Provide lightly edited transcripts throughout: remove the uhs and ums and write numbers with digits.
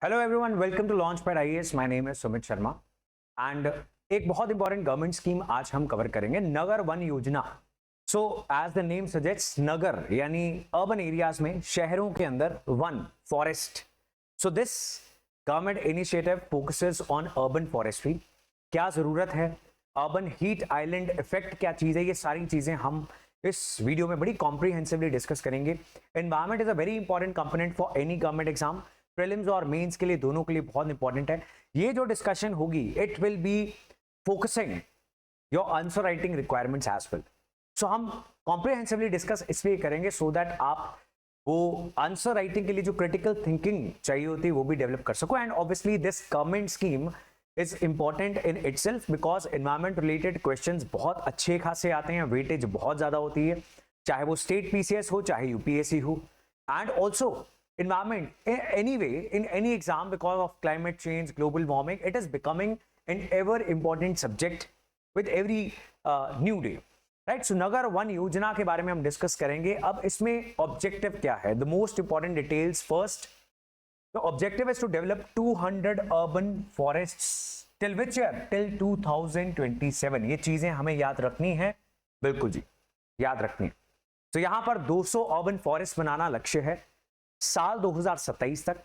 Hello everyone, welcome to launch pad IAS. My name is Sumit Sharma and एक बहुत important government scheme आज हम cover करेंगे, Nagar Van Yojana. So as the name suggest, नगर यानी अर्बन एरियाज में, शहरों के अंदर, वन forest. So this government initiative focuses on urban forestry. क्या जरूरत है, अर्बन हीट आइलैंड इफेक्ट क्या चीज है, ये सारी चीजें हम इस वीडियो में बड़ी कॉम्प्रिहेंसिवली डिस्कस करेंगे। Environment is a very important component for any government exam, prelims और मेंस के लिए, दोनों के लिए बहुत इंपॉर्टेंट है। ये जो डिस्कशन होगी, it will be focusing your answer writing requirements as well. So हम कॉम्प्रिहेंसिवली डिस्कस इसलिए करेंगे सो दैट आप वो आंसर राइटिंग के लिए जो क्रिटिकल थिंकिंग चाहिए होती है वो भी डेवलप कर सको। And obviously this government scheme is important in itself because environment related questions बहुत अच्छे खासे आते हैं, वेटेज बहुत ज्यादा होती है, चाहे वो स्टेट पीसीएस हो चाहे यूपीएससी हो। And also environment anyway in any exam, because of climate change, global warming, it is becoming an ever important subject with every new day, right? So नगर वन योजना के बारे में हम डिस्कस करेंगे। अब इसमें ऑब्जेक्टिव क्या है, the most important details first. The objective is to develop 200 urban forests till which year, till 2027। ये चीजें हमें याद रखनी है, बिल्कुल जी याद रखनी है। तो यहां पर 200 अर्बन फॉरेस्ट बनाना लक्ष्य है साल 2027 तक।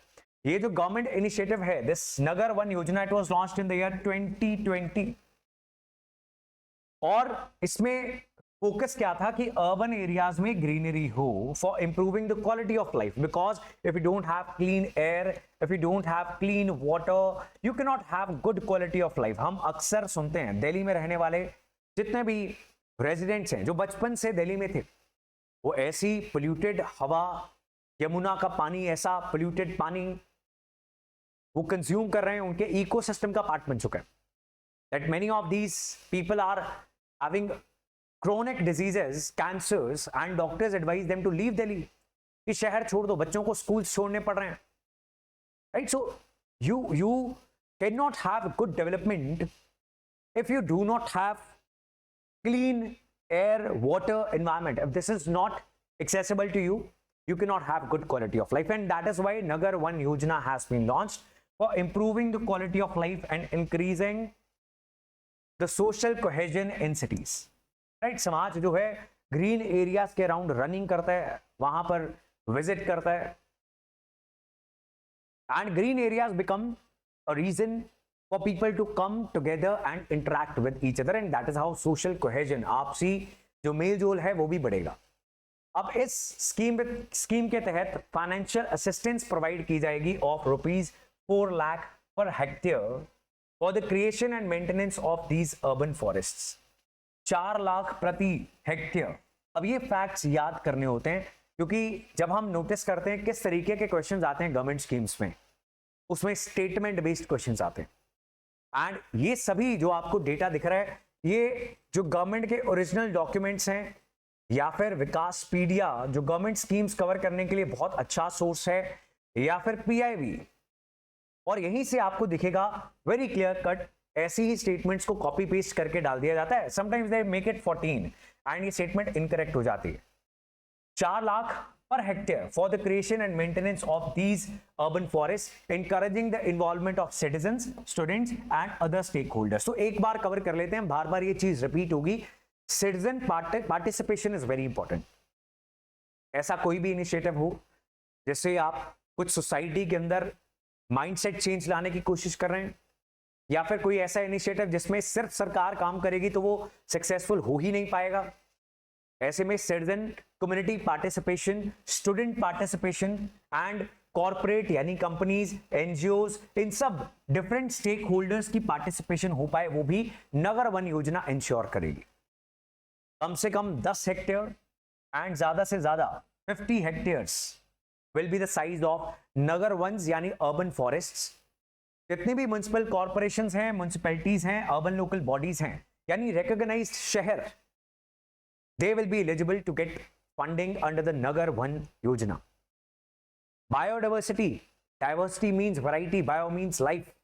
ये जो गवर्नमेंट इनिशिएटिव है, दिस नगर वन योजना, it was launched in the year 2020। और इसमें फोकस क्या था कि अर्बन एरियाज में ग्रीनरी हो for improving the quality of life, because if you don't have clean air, if you don't have clean water, you can not have good quality of life. हम अक्सर सुनते हैं, दिल्ली में रहने वाले जितने भी रेजिडेंट्स हैं जो बचपन से दिल्ली में थे, वो ऐसी पोल्यूटेड हवा, यमुना का पानी, ऐसा पोल्यूटेड पानी वो कंज्यूम कर रहे हैं, उनके इकोसिस्टम का पार्ट बन चुका है। That many of these people are having chronic diseases, cancers, and doctors advise them to leave Delhi, कि शहर छोड़ दो, बच्चों को स्कूल छोड़ने पड़ रहे हैं, right? So you can not have good development if you do not have clean air, water, environment. If this is not accessible to you, you cannot have good quality of life. And that is why Nagar One Yojana has been launched for improving the quality of life and increasing the social cohesion in cities, right? समाज जो है green areas के around running करता है, वहां पर visit करता है, and green areas become a reason for people to come together and interact with each other, and that is how social cohesion, आपसी जो मेल जोल है वो भी बढ़ेगा। अब इस स्कीम के तहत फाइनेंशियल असिस्टेंस प्रोवाइड की जाएगी of ₹4 lakh per hectare for the creation and maintenance of these urban forests. 4 lakh प्रति हेक्टेयर। अब ये फैक्ट्स याद करने होते हैं, क्योंकि जब हम नोटिस करते हैं किस तरीके के क्वेश्चंस आते हैं गवर्नमेंट स्कीम्स में, उसमें स्टेटमेंट बेस्ड क्वेश्चंस आते हैं। एंड ये सभी जो आपको डेटा दिख रहा है, ये जो गवर्नमेंट के ओरिजिनल डॉक्यूमेंट्स हैं, या फिर विकासपीडिया जो गवर्नमेंट स्कीम्स कवर करने के लिए बहुत अच्छा सोर्स है, या फिर पीआईबी, और यहीं से आपको दिखेगा वेरी क्लियर कट, ऐसी ही स्टेटमेंट्स को कॉपी पेस्ट करके डाल दिया जाता है। Sometimes they make it 14 and ये स्टेटमेंट इनकरेक्ट हो जाती है। 4 lakh per hectare for the creation and maintenance of these urban forest, encouraging the involvement of citizens, students and other stake holders. तो एक बार कवर कर लेते हैं, बार बार ये चीज रिपीट होगी। Citizen participation is very important. ऐसा कोई भी इनिशिएटिव हो जिससे आप कुछ सोसाइटी के अंदर माइंडसेट चेंज लाने की कोशिश कर रहे हैं, या फिर कोई ऐसा इनिशिएटिव जिसमें सिर्फ सरकार काम करेगी तो वो सक्सेसफुल हो ही नहीं पाएगा, ऐसे में citizen community participation, student participation and corporate यानी कंपनीज, एनजीओज, इन सब डिफरेंट स्टेक होल्डर्स की पार्टिसिपेशन हो पाए, वो भी नगर वन योजना इंश्योर करेगी। कम से कम 10 हेक्टेयर एंड ज्यादा से ज्यादा 50 hectares will be the size of Nagar Vans यानी अर्बन फॉरेस्ट्स। जितनी भी म्युनिसिपल कॉर्पोरेशंस हैं, म्युनिसिपैलिटीज हैं, अर्बन लोकल बॉडीज हैं, यानी रिकॉग्नाइज्ड शहर, they will be eligible to get funding under the Nagar Van Yojana. Biodiversity, diversity means variety, bio means life.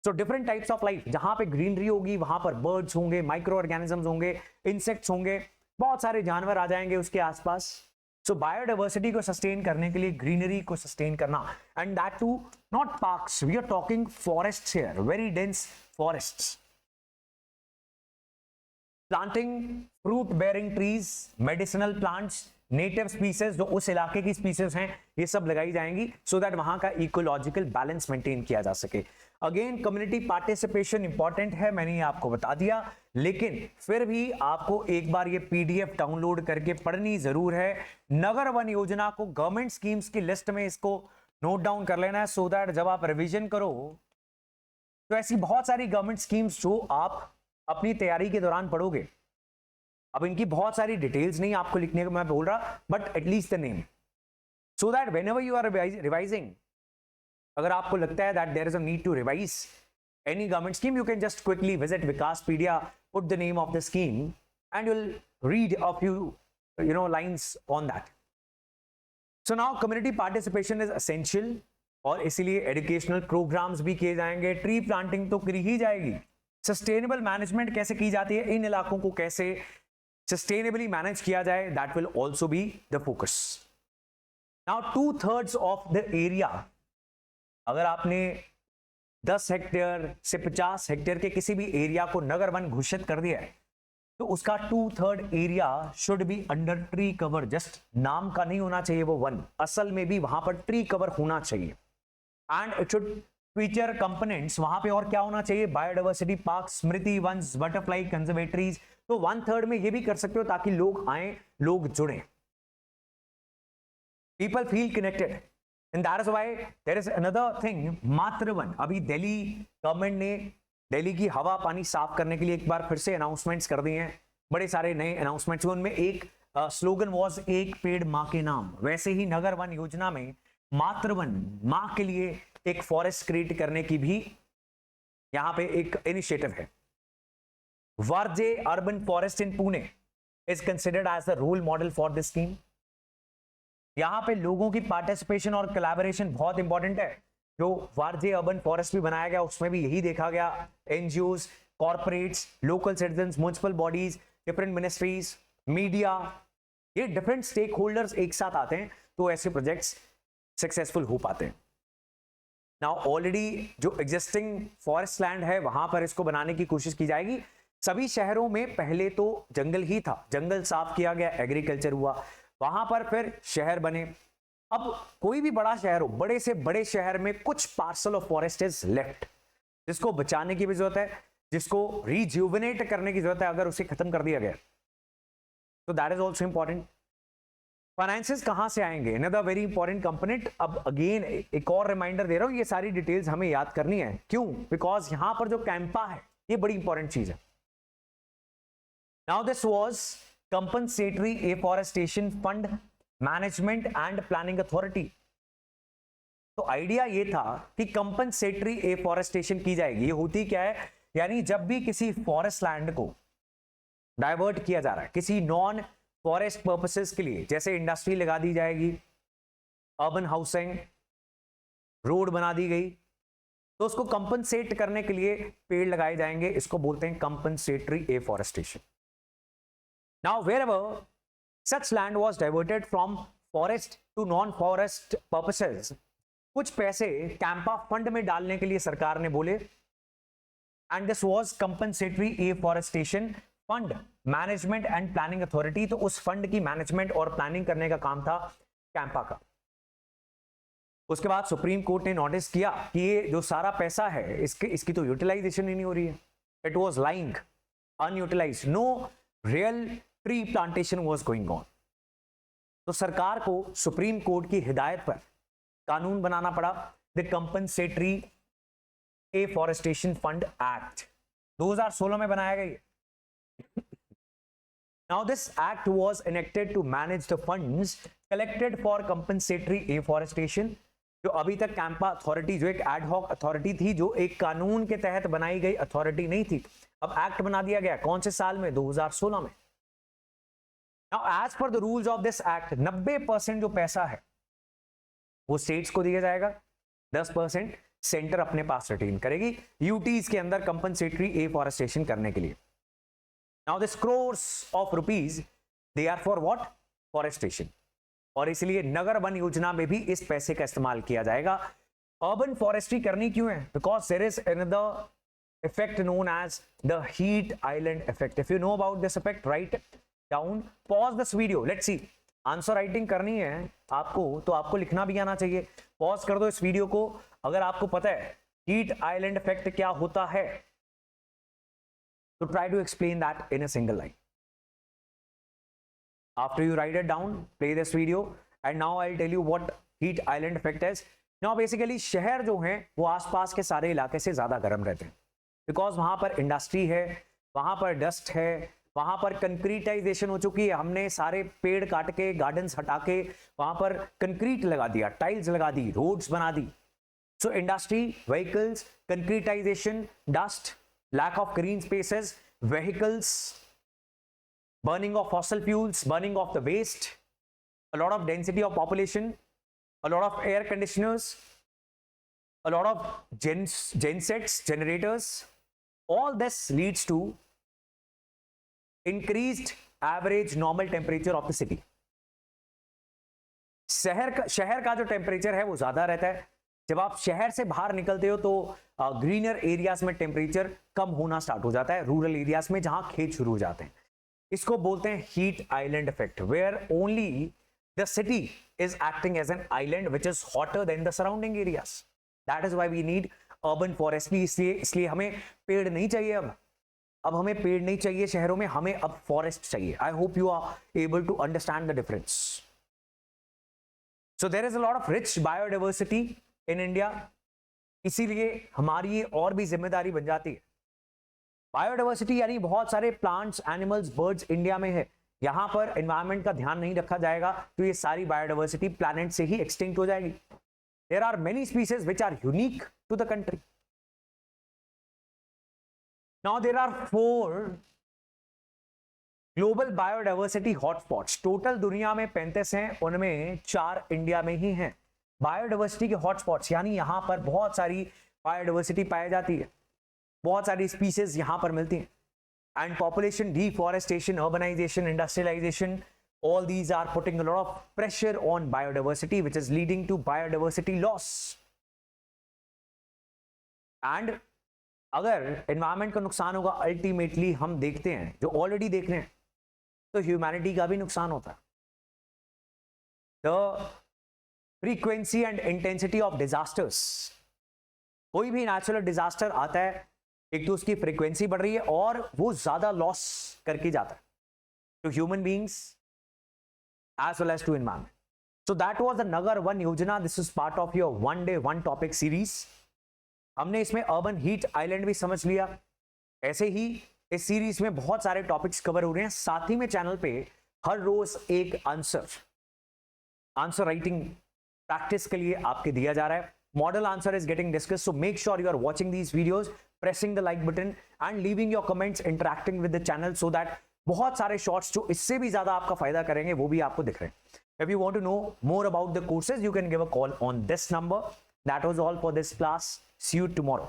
So different types of life, जहां पे ग्रीनरी होगी वहां पर बर्ड्स होंगे, माइक्रो ऑर्गेनिजम्स होंगे, इंसेक्ट्स होंगे, बहुत सारे जानवर आ जाएंगे उसके आसपास, सो बायोडाइवर्सिटी को सस्टेन करने के लिए, ग्रीनरी को सस्टेन करना, and that too not parks, we are talking forests here, very dense forests, planting fruit bearing trees, medicinal plants, native species जो उस इलाके की स्पीसीज हैं, ये सब लगाई जाएंगी सो दैट वहां का इकोलॉजिकल बैलेंस मेंटेन किया जा सके। अगेन कम्युनिटी पार्टिसिपेशन इंपॉर्टेंट है, मैंने ये आपको बता दिया, लेकिन फिर भी आपको एक बार ये पीडीएफ डाउनलोड करके पढ़नी जरूर है। नगर वन योजना को गवर्नमेंट स्कीम्स की लिस्ट में इसको नोट डाउन कर लेना है सो दैट जब आप रिवीजन करो तो ऐसी बहुत सारी गवर्नमेंट स्कीम्स जो आप अपनी तैयारी के दौरान पढ़ोगे, अब इनकी बहुत सारी डिटेल्स नहीं आपको लिखने को मैं बोल रहा, but at least the name, so that whenever you are revising, अगर आपको लगता है that there is a need to revise any government scheme, you can just quickly visit Vikaspedia, put the name of the scheme and you will read a few lines on that. So now community participation is essential, और इसीलिए educational programmes भी किए जाएंगे, tree planting तो करी ही जाएगी, sustainable management कैसे की जाती है, इन इलाकों को कैसे सस्टेनेबली मैनेज किया जाए, that will also be the focus. Now 2/3 of the area, अगर आपने 10 हेक्टेयर से 50 हेक्टेयर के किसी भी एरिया को नगर वन घोषित कर दिया है तो उसका 2/3 area should be under tree cover. Just नाम का नहीं होना चाहिए वो वन, असल में भी वहां पर ट्री कवर होना चाहिए, and it should feature components, वहां पे और क्या होना चाहिए, बायोडाइवर्सिटी पार्क, स्मृति वन्स, बटरफ्लाई कंजर्वेटरीज, तो 1/3 में ये भी कर सकते हो ताकि लोग आए, लोग जुड़े, people feel connected, and that is why there is another thing, मात्र वन। अभी दिल्ली गवर्नमेंट ने दिल्ली की हवा पानी साफ करने के लिए एक बार फिर से अनाउंसमेंट्स कर दिए हैं, बड़े सारे नए अनाउंसमेंट्स, उनमें एक स्लोगन वाज एक पेड़ मां के नाम। वैसे ही नगर वन योजना में मात्र वन, मां के लिए एक फॉरेस्ट क्रिएट करने की भी यहां पे एक इनिशिएटिव है। Varje urban forest in Pune is considered as the role model for this scheme. यहां पे लोगों की पार्टिसिपेशन और कोलैबोरेशन बहुत इंपॉर्टेंट है। जो वारजे अर्बन फॉरेस्ट भी बनाया गया उसमें भी यही देखा गया, NGOs, corporates, local citizens, municipal bodies, different ministries, media, ये डिफरेंट स्टेक होल्डर्स एक साथ आते हैं तो ऐसे प्रोजेक्ट्स सक्सेसफुल हो पाते हैं। नाउ ऑलरेडी जो एग्जिस्टिंग फॉरेस्ट लैंड है वहां पर इसको बनाने की कोशिश की जाएगी। सभी शहरों में पहले तो जंगल ही था, जंगल साफ किया गया, एग्रीकल्चर हुआ, वहां पर फिर शहर बने। अब कोई भी बड़ा शहर हो, बड़े से बड़े शहर में कुछ parcel of forest is left, जिसको बचाने की भी जरूरत है, जिसको रिज्यूविनेट करने की जरूरत है अगर उसे खत्म कर दिया गया तो that is also important. Finances कहां से आएंगे, अनदर वेरी इंपॉर्टेंट कंपोनेंट। अब अगेन एक और रिमाइंडर दे रहा हूं, ये सारी डिटेल्स हमें याद करनी है, क्यों, बिकॉज यहां पर जो कैंपा है ये बड़ी इंपॉर्टेंट चीज है। Now this was compensatory afforestation fund management and planning authority। तो आइडिया ये था कि कंपनसेटरी एफॉरेस्टेशन की जाएगी। ये होती क्या है, यानी जब भी किसी फॉरेस्ट लैंड को डाइवर्ट किया जा रहा है किसी नॉन फॉरेस्ट पर्पसेस के लिए, जैसे इंडस्ट्री लगा दी जाएगी, अर्बन हाउसिंग, रोड बना दी गई, तो उसको कंपनसेट करने के लिए पेड़ लगाए जाएंगे, इसको बोलते हैं compensatory afforestation. Now, wherever such land was diverted from forest to non-forest purposes, कुछ पैसे कैंपा फंड में डालने के लिए सरकार ने बोले, and this was compensatory afforestation fund management and planning authority। तो उस फंड की मैनेजमेंट और प्लानिंग करने का काम था कैंपा का। उसके बाद सुप्रीम कोर्ट ने नोटिस किया कि ये जो सारा पैसा है इसकी तो यूटिलाइजेशन ही नहीं हो रही है, it was lying unutilised, no real tree plantation was going on. तो सरकार को सुप्रीम कोर्ट की हिदायत पर कानून बनाना पड़ा, the compensatory afforestation fund act 2016 में बनाया गया। Now this act was enacted to manage the funds collected for compensatory afforestation. जो अभी तक कैंपा अथॉरिटी जो एक एड हॉक अथॉरिटी थी, जो एक कानून के तहत बनाई गई अथॉरिटी नहीं थी, अब एक्ट बना दिया गया। कौन से साल में, 2016 में। Now, as per the rules of this act, 90% जो पैसा है वो स्टेट्स को दिया जाएगा, 10% सेंटर अपने पास रिटेन करेगी यूटीज के अंदर कंपनसेटरी एफॉरेस्टेशन करने के लिए। Now this crores of rupees they are for what? Forestation. और इसलिए नगर वन योजना में भी इस पैसे का इस्तेमाल किया जाएगा। अर्बन फॉरेस्ट्री करनी क्यों है? Because there is another effect known as the heat island effect. If you know about this effect, write it down, pause this video, let's see. Answer writing करनी है आपको तो आपको लिखना भी आना चाहिए। पॉज कर दो इस वीडियो को अगर आपको पता है हीट आइलैंड इफेक्ट क्या होता है, तो try to explain that in a single line. After you write it down, play this video and now I will tell you what heat island effect is. Now basically शहर जो है वो आसपास के सारे इलाके से ज्यादा गर्म रहते हैं, बिकॉज वहां पर इंडस्ट्री है, वहां पर डस्ट है, वहां पर कंक्रीटाइजेशन हो चुकी है। हमने सारे पेड़ काट के, गार्डन्स हटा के वहां पर कंक्रीट लगा दिया, टाइल्स लगा दी, रोड्स बना दी। So industry, vehicles, concretisation, dust, lack of green spaces, vehicles, burning of fossil fuels, burning of the waste, a lot of density of population, a lot of air conditioners, a lot of gensets, generators. All this leads to increased average normal temperature of the city. शहर का जो temperature है वो ज्यादा रहता है। जब आप शहर से बाहर निकलते हो तो ग्रीनर एरियाज में टेम्परेचर कम होना स्टार्ट हो जाता है, रूरल एरियाज में जहां खेत शुरू हो जाते हैं। इसको बोलते हैं heat island effect, where only the city is acting as an island which is hotter than the surrounding areas. That is why we need urban forestry. इसलिए हमें पेड़ नहीं चाहिए अब हमें पेड़ नहीं चाहिए शहरों में, हमें अब फॉरेस्ट चाहिए। I hope you are able to understand the difference. So there is a lot of rich biodiversity in India, इसीलिए हमारी ये और भी जिम्मेदारी बन जाती है। बायोडाइवर्सिटी यानी बहुत सारे प्लांट्स, एनिमल्स, बर्ड्स इंडिया में है। यहां पर एनवायरनमेंट का ध्यान नहीं रखा जाएगा तो ये सारी बायोडाइवर्सिटी प्लैनेट से ही एक्सटिंक्ट हो जाएगी। There are many species which are unique to the country. Now there are 4 global biodiversity hotspots. Total दुनिया में 35 हैं, उनमें 4 इंडिया में ही हैं बायोडाइवर्सिटी के हॉटस्पॉट्स, यानी यहां पर बहुत सारी बायोडाइवर्सिटी पाई जाती है, बहुत सारी स्पीसीज यहां पर मिलती हैं। And population deforestation, urbanisation, industrialisation, all these are putting a lot of pressure on biodiversity, which is leading to biodiversity loss. And अगर environment का नुकसान होगा, अल्टीमेटली हम देखते हैं, जो ऑलरेडी देख रहे हैं, तो ह्यूमैनिटी का भी नुकसान होता है। The frequency and intensity of disasters, कोई भी नेचुरल डिजास्टर आता है, एक तो उसकी फ्रीक्वेंसी बढ़ रही है और वो ज्यादा लॉस करके जाता है to human beings as well as to environment. So that was the Nagar One Yojana. This is part of your one day one topic series. हमने इसमें अर्बन हीट आइलैंड भी समझ लिया। ऐसे ही इस सीरीज में बहुत सारे टॉपिक्स कवर हो रहे हैं। साथ ही में चैनल पे हर रोज एक आंसर राइटिंग प्रैक्टिस के लिए आपके दिया जा रहा है। Model answer is getting discuss, so make sure you are watching these videos, pressing the like button and leaving your comments, interacting with the channel, so that बहुत सारे शॉर्ट्स जो इससे भी ज्यादा आपका फायदा करेंगे वो भी आपको दिख रहे हैं। If you want to know more about the courses, you can give a call on this number. That was all for this class. See you tomorrow.